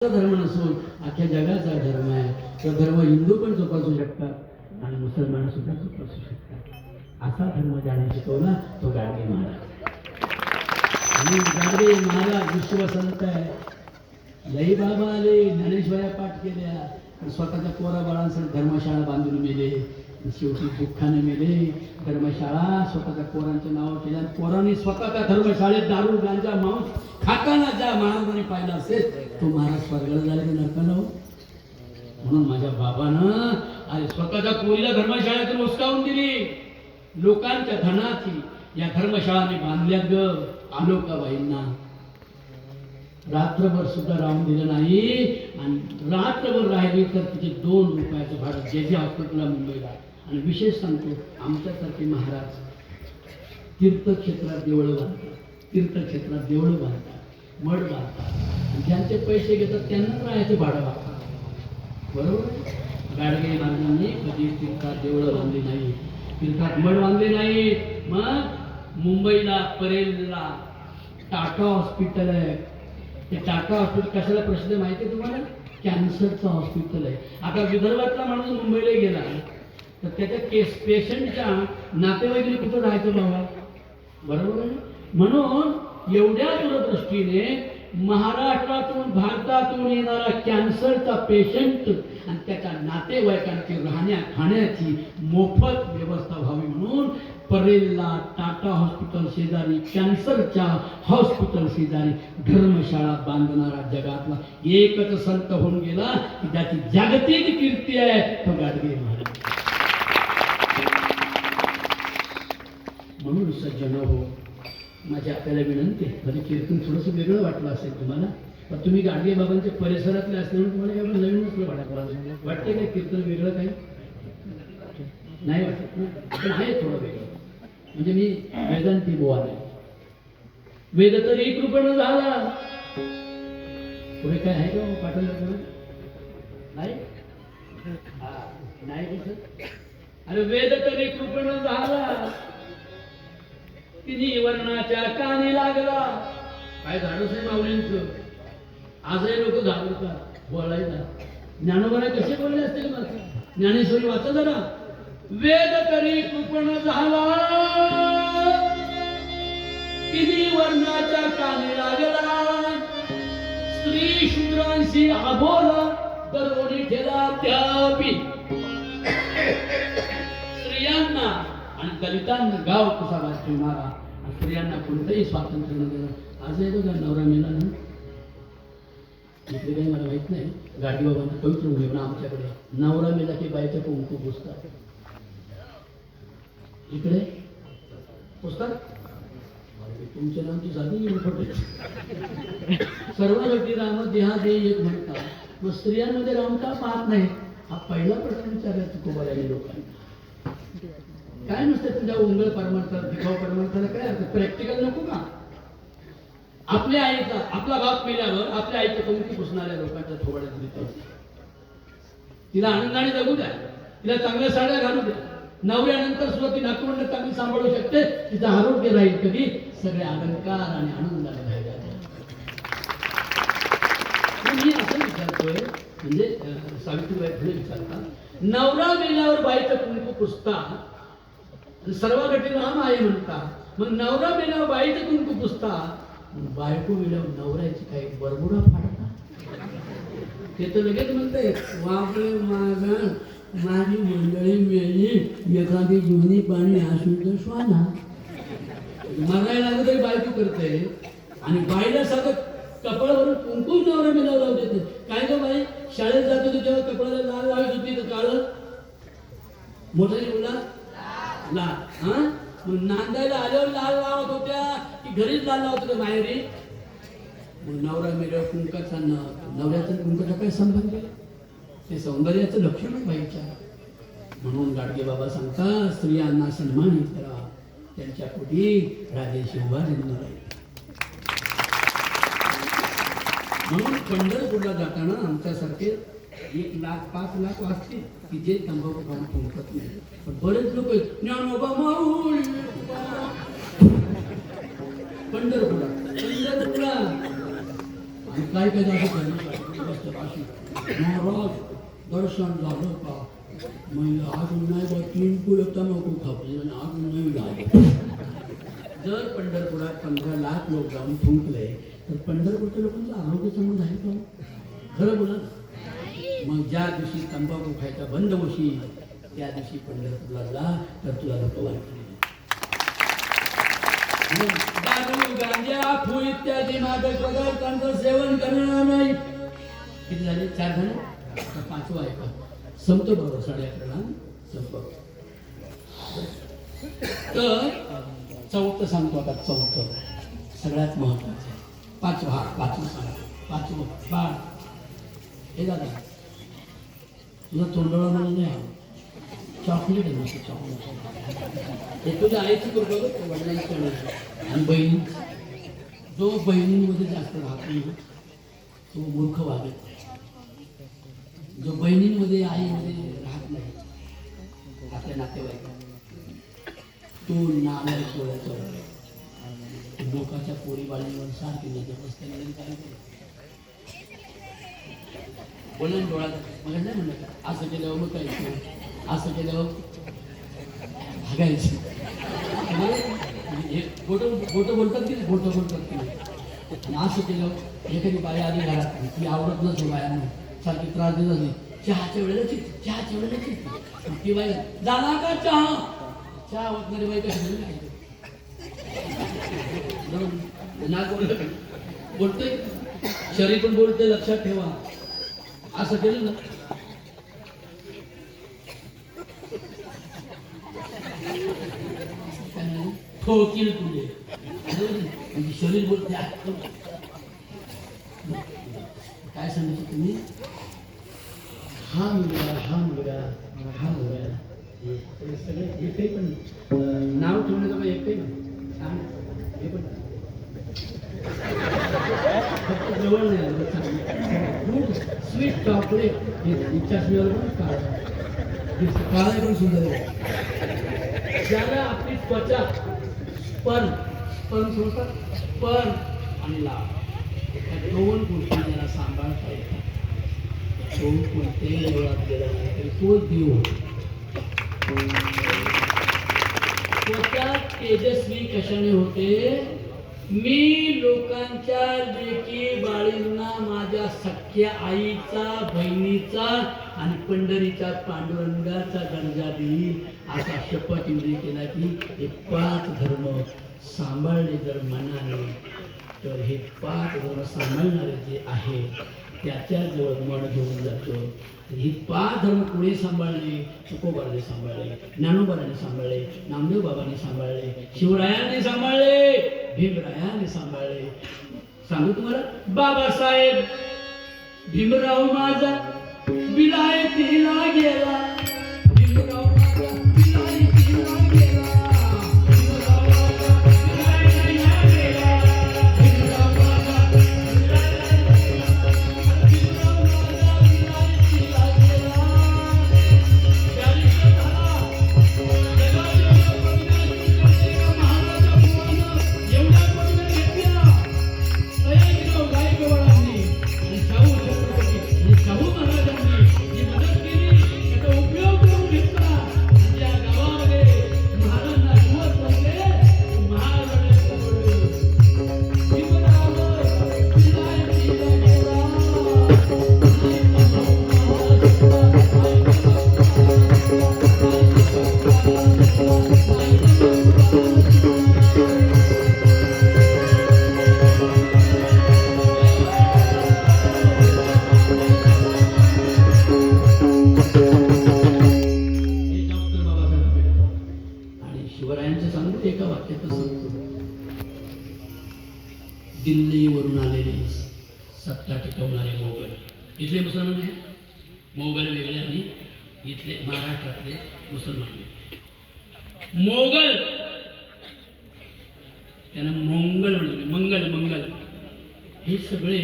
धर्म नसून अख्ख्या जगाचा धर्म आहे. तो धर्म हिंदू पण जोपासू शकतात आणि मुसलमान सुद्धा जोपासू शकतात. असा धर्म ज्याने शिकवला तो गाडगे महाराज. आणि गाडगे महाराज विश्वसंत आहे. लई बाबा आले, ज्ञानेश्वऱ्या पाठ केल्या, स्वतःच्या पोरा बाळांसाठी धर्मशाळा बांधून मेले. शेवटी दुःखाने मेले. धर्मशाळा स्वतःच्या पोरांच्या नावावर केल्या. पोरांनी स्वतःच्या धर्मशाळेत दारू गांजा मांस खाताना ज्या महाराजांनी पाहिला असेल तो महाराज स्वर्गाला झाले की नरकाला हो. म्हणून माझ्या बाबानं अरे स्वतःच्या पोरीला धर्मशाळेतून उचकावून दिली. लोकांच्या धनाची या धर्मशाळाने बांधल्या ग. आलोकाबाईंना रात्रभर सुद्धा राहून दिलं नाही. आणि रात्रभर राहिली तर तिचे 2 रुपयाचं भाडं जे जे हॉस्पिटलला मुंबईला. आणि विशेष सांगतो, आमच्यासारखे महाराज तीर्थक्षेत्रात देवळं बांधतात, तीर्थक्षेत्रात देवळं बांधतात, मठ बांधतात. ज्यांचे पैसे घेतात त्यांना राहायचं भाडं वागतात. बरोबर. गाडगे महाराजांनी कधी तीर्थात देवळं बांधली नाही, तीर्थात मठ बांधले नाही. मग मुंबईला परेलला टाटा हॉस्पिटल आहे. ते टाटा हॉस्पिटल कशाला प्रसिद्ध माहिती आहे तुम्हाला? कॅन्सरचं हॉस्पिटल आहे. आता विदर्भातला माणूस मुंबईला गेला तर त्याच्या पेशंटच्या नातेवाईकांनी कुठं राहायचं बाबा? बरोबर आहे. म्हणून एवढ्या दूरदृष्टीने महाराष्ट्रातून भारतातून येणारा कॅन्सरचा पेशंट आणि त्याच्या नातेवाईकांची राहण्या खाण्याची मोफत व्यवस्था व्हावी म्हणून परेलला टाटा हॉस्पिटल शेजारी, कॅन्सरच्या हॉस्पिटल शेजारी धर्मशाळा बांधणारा जगातला एकच संत होऊन गेला की ज्याची जागतिक कीर्ती आहे तो गाडगे महाराज. म्हणून सज्जन हो, माझी आपल्याला विनंती आहे. म्हणजे कीर्तन थोडंसं वेगळं वाटलं असेल तुम्हाला, पण तुम्ही गाडगे बाबांच्या परिसरातले असल्यामुळे तुम्हाला एवढं नवीन नसलं वाटते काय? कीर्तन वेगळं काही नाही वाटत ना, पण आहे थोडं वेगळं. म्हणजे मी वेदांती बुवा नाही. वेद तर 1 रुपयानं झाला. पुढे काय आहे का पाठवलं नाही? नाही कसं? अरे वेद तर 1 रुपयानं झाला. तिन्ही वर्णाच्या कानी लागला. काय धाडस आहे माऊलींचं. आजही लोक घाबरतात बोलायला. ज्ञानोबा कसे बोलले असतील मला? ज्ञानेश्वरी वाचा जरा. वेद तरी कृपण झाला, तिन्ही वर्णाच्या कानी लागला. स्त्री शूद्रांशी आबोला, दरवडी ठेला त्यापी. स्त्रियांना आणि दलितांना गाव कसा वाचवणारा, स्त्रियांना कोणतंही स्वातंत्र्य न देणार. आज आहे बघा नवरा मेला ना, इकडे काही मला माहित नाही. गाडगे बाबांना पवित्र घेऊन आमच्याकडे नवरा मेला की बाईच्या कुंकू पुसतात. इकडे पुस्तक तुमच्या नामची साधी सर्व व्यक्ती राम देहा दे एक म्हणतात. मग स्त्रियांमध्ये राम का पाहत नाही? हा पहिला प्रश्न विचारायचा तुकोबारायला लोकांना. काय नसतं तुझ्या उंगळ परमार्थाला, दिखाव परमार्थाला काय अर्थ? प्रॅक्टिकल नको का? आपल्या आईचा, आपला बाप मेल्यावर आपल्या आईच्या कुंकू पुसणाऱ्या लोकांच्या थोड्यात दिली. तिला आनंदाने जगू द्या, तिला चांगल्या साड्या घालू द्या. नवऱ्यानंतर सुद्धा ती नातवंड चांगली सांभाळू शकते. तिचं आरोग्य राहील कधी सगळे अलंकार आणि आनंदाने राहिला. मी असं विचारतोय, म्हणजे सावित्रीबाई फुले विचारतात, नवरा मेल्यावर बाईचं कुंकू पुसता, सर्व गटी राम आहे म्हणता. मग नवरा मेल्यावर बाईचं कुंकू पुसता, बायको मेल्यावर नवऱ्याची काही बरबुडा फाडता. ते तर लगेच म्हणते वापरे माझा माझी मंडळी मेली एखादी जुनी पाणी असून श्वाना. मरायला लागलं तरी बायको करते. आणि बाईला साधं कपड्यावरून कुंकू नवरा मेल्यावर लावू देते. काय ग बाई, शाळेत जात होती तेव्हा कपड्याला लाल लावत होती तर काळ मोठा मुला लाल. हा मग नांदायला आल्यावर लाल लावत होत्या की घरीच लाल लावत होत्या बाहेरी? मग नवरा मेल्यावर कुंकाचा नवऱ्याचा कुंकाचा काय संबंध? ते सौंदर्याचं लक्षण बाईच्या. म्हणून गाडगे बाबा सांगतात स्त्रियांना सन्मानित करा, त्यांच्या पोटी राजेशी उभा राहणार आहे. म्हणून पंढरपूरला जाताना आमच्यासारखे 1 लाख 5 लाख वाचतील की जे तंबाखू खाऊन कुंकत नाही. पण बरेच लोक ज्ञानोबा माऊली पंढरपूरला आणि काय काय जास्त महाराज दर्शन झालं का? म्हणजे अजून नाही बा, 3 किलो तंबाखू खापले आणि अजून नाही झालं. जर पंढरपुरात 15 लाख लोक जाऊन थुंकले तर पंढरपूरच्या लोकांचं आरोग्य चांगलं झालं का? खरं बोला ना. मग ज्या दिवशी तंबाखू खायचा बंद होशील त्या दिवशी पंढरपूरला जा, तर तुला लोक वाटतील. दारू, गांजा, फू इत्यादी मादक पदार्थांचं सेवन करणार नाही. किती झाले? 4 झाले. 5वं आहे का? संपतो बरोबर 11:30 संपतो. तर 4थं सांगतो आता. 4थं सगळ्यात महत्वाचं आहे. 5वं सांगतो. 5वं बाळ, हे दादा तुझा तोंडोळा मला नाही, चॉकलेट आहे मस्त चॉकलेट. हे तुझ्या आईची कृपा बघ, वडिलांची आणि बहिणी. जो बहिणींमध्ये जास्त राहतो तो मूर्ख वागत नाही. जो बहिणींमध्ये आईमध्ये राहत नाही आपल्या नातेवाईकात तो नाला सोडायचा. लोकांच्या पोरीबाळींवर सारखी नजर बसताना काय बोला डोळ्यात मला नाही म्हणलं का असं केल्यावर मग काय, असं केल्यावर भागायचं. बोटं बोलतात की बोटं बोलतात की आणि असं केल्यावर एखादी बाई आधी घरात ती आवडत नसतो बायांना, सारखी त्रास देत असते. चहाच्या वेळेला चिकते, चहाच्या वेळेला चिकते. ती बाई झाला का चहा? चहा वाटणारी बाई कशी नाक बोलतोय, शरीर पण बोलतंय, लक्षात ठेवा. असं केलं ना ठोकील तुझे. म्हणजे शरीर बोलते. काय सांगायचं तुम्ही? हा मुलगा, हा मुलगा, हा मुलगा, सगळे एकही पण नाव ठेवण्याचं एकही सांग. हे पण फक्त जवळ नाही आलं. स्वीट चॉकलेट इच्छा पण काळा पण सुंदर आहे. ज्याला आपली त्वचा स्पर्म आणि लाभ या 2 गोष्टी ज्याला सांभाळता येतात तो कोणत्याही देवळात गेला नाही तरी तो देव. त्वचा तेजस्वी कशाने होते? मी लोकांच्या लेकी बाळींना माझ्या सख्या आईचा, बहिणीचा आणि पंढरीच्या पांडुरंगाचा दर्जा देईल असा शपथ विधी केला की हे 5 धर्म सांभाळले जर मनाने तर हे 5 धर्म सांभाळणारे जे आहे त्याच्याजवळ मन घेऊन जातो. ही 5 धर्म कोणी सांभाळले? तुकोबाराने सांभाळले, ज्ञानोबाराने सांभाळले, नामदेव बाबांनी सांभाळले, शिवरायांनी सांभाळले, भीमरायाने सांभाळले. सांगू तुम्हाला, बाबासाहेब भीमराव माझा विलायतीला गेला, भीमराव माझा विलायतीला गेला, भीमराव माझा विलायतीला गेला, भीमराव माझा विलायतीला गेला. दिल्लीवरून आलेले सत्ता टिकवणारे मोगल, इथले मुसलमान आहे. मोगल वेगळे आणि इथले महाराष्ट्रातले मुसलमान. मोगल त्यांना मंगल म्हणले, मंगल मंगल. हे सगळे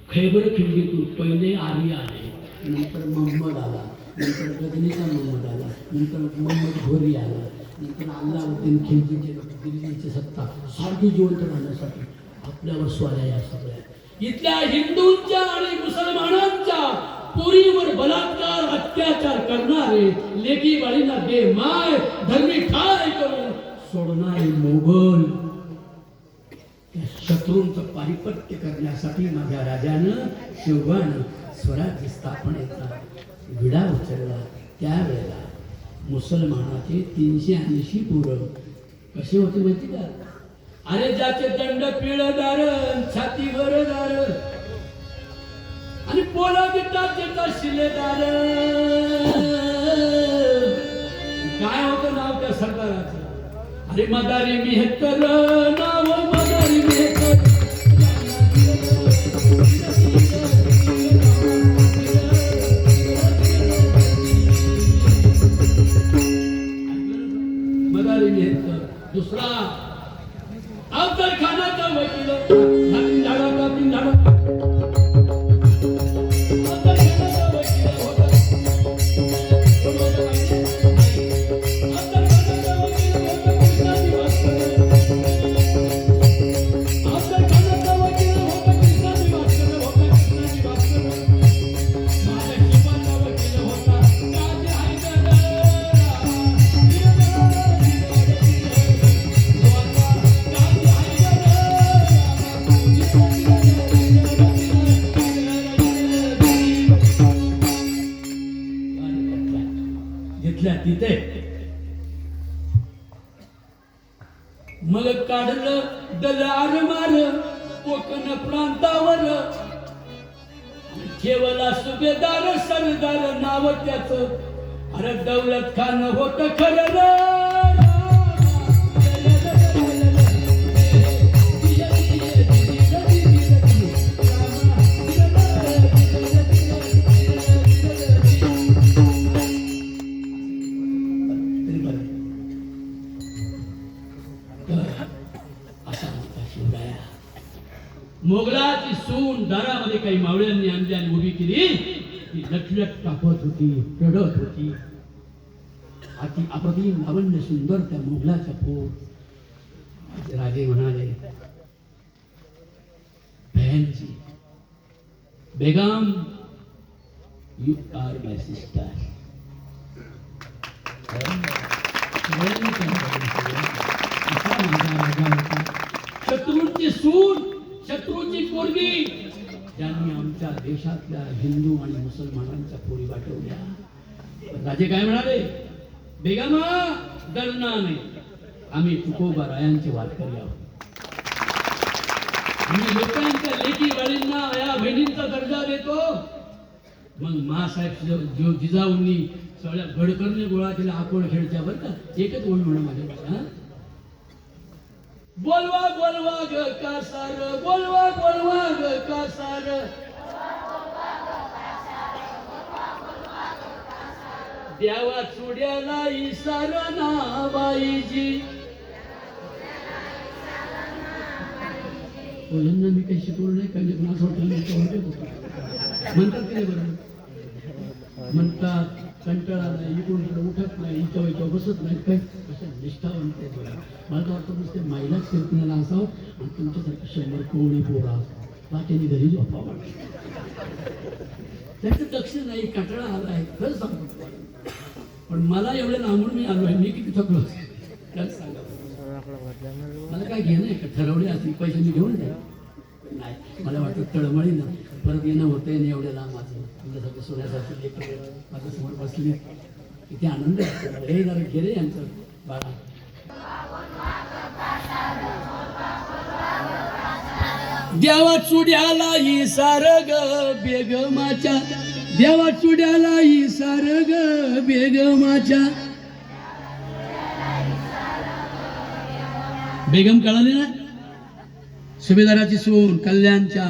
खैबर खिंडीतून पहिले आर्य आले, नंतर मोहम्मद आला, नंतर गजनीचा मोहम्मद आला, नंतर मोहम्मद घोरी आला, नंतर अल्लाउद्दीन खिलजीचे दिल्लीची सत्ता सारखी जिवंत राहण्यासाठी आपल्यावर स्वाऱ्या या सगळ्या. इथल्या हिंदूंच्या आणि मुसलमानांच्या करणारे लेकी बाळींना दे माय धर्मी ठाय करून सोडणारे मोगल शत्रूंचं पारिपत्य करण्यासाठी माझ्या राजानं शिवबानं स्वराज्य स्थापनेचा विडा उचलला. त्यावेळेला मुसलमानाचे 380 पोरं कसे होते माहिती का? अरे ज्याचे दंड पिळदार छातीवर दार आणि पोला गिटाचे शिलेदार. काय होतं नाव त्या सरदाराचं? अरे मदारी मेहतर नाव मदारी मेहतर. मदारी मेहतर. दुसरा अफजल खानाचा वकील हातीन झाडा कापीन झाडा. अफजल खानाचा वकील होता. कोण होता माहिती? अफजल खानाचा वकील होता कृष्णाजी भास्कर. अफजल खानाचा वकील होता कृष्णाजी भास्कर. कृष्णाजी भास्कर. माझ्या शिवाचा वकील होता काजी हैदर. तिथे मग काढलं दलार मार कोकण प्रांतावर. ठेवला सुभेदार सरदार नाव त्याच. अरे दौलत खान होत खरं. मोगलाची सून दारामध्ये काही मावळ्यांनी आणली आणि उभी केली. ती लटलट कापत होती, रडत होती. अति अप्रतिम लावण्य सुंदर त्या मोगलाचा पोर. राजे म्हणाले, बहनजी बेगम यू आर माय सिस्टर. शत्रूंची सून, शत्रूची पोरगी ज्यांनी आमच्या देशातल्या हिंदू आणि मुसलमानांच्या पोरी वाटवल्या. राजे काय म्हणाले? बेगमा डरना नाही, आम्ही तुकोबा रायांचे वारकरी आहोत. आम्ही लोकांच्या लेकी बाळींना या बहिणींचा दर्जा देतो. मग मासाहेब जिजाऊंनी सगळ्या गडकर्णी गोळा केला अकोळखेडच्या. बरं का, एकच ओळ म्हणा माझ्या. बोलवा बोलवा ग कासार, बोलवा बोलवा ग कासार. द्यावा चुड्याला इसार ना बाईजी. यांना मी काही शिकवलं नाही. काही पण असं म्हणतात की नाही? बरोबर म्हणतात. कंटाळा नाही, इकडून इकडे उठत नाही, इथं इथं बसत नाही. काय कसं निष्ठावंत आहे बघा. मला तर वाटतं नुसते महिलाच कीर्तनाला असावं आणि तुमच्यासारखं 100 कोणी पोरा वाटेने घरी झोपावं. त्यांचं लक्ष नाही, कंटाळा आला आहे. खरं सांगतो. पण मला एवढं लांबून मी आलो आहे. मी किती थकलो सांगा. मला काय घेणं आहे का? ठरवले असतील पैसे मी घेऊन द्या. नाही, मला वाटतं तळमळी ना परत येणं होतंय ना एवढ्या लांब. माझं तुमच्यासाठी सोन्यासाठी लेकर माझ्या समोर बसली. किती आनंद आहे. हे जरा गेले यांचं बाळा. देवा चुड्याला इसार ग बेगमाच्या. देवा चुड्याला इसार ग बेगमाच्या. बेगम कळाली ना? सुभेदाराची सून कल्याणच्या.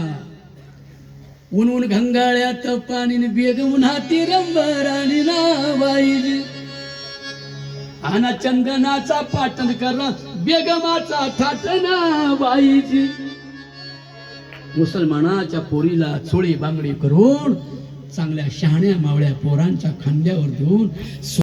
ऊन घंगाळ्यात पाणी बेगम हाती रंबराणी नावाईजी. आना चंदनाचा पाटण करा बेगमाचा थाटना बाईजी. मुसलमानाच्या पोरीला चोळी बांगडी करून चांगल्या शहाण्या मावळ्या पोरांच्या खांद्यावर देऊन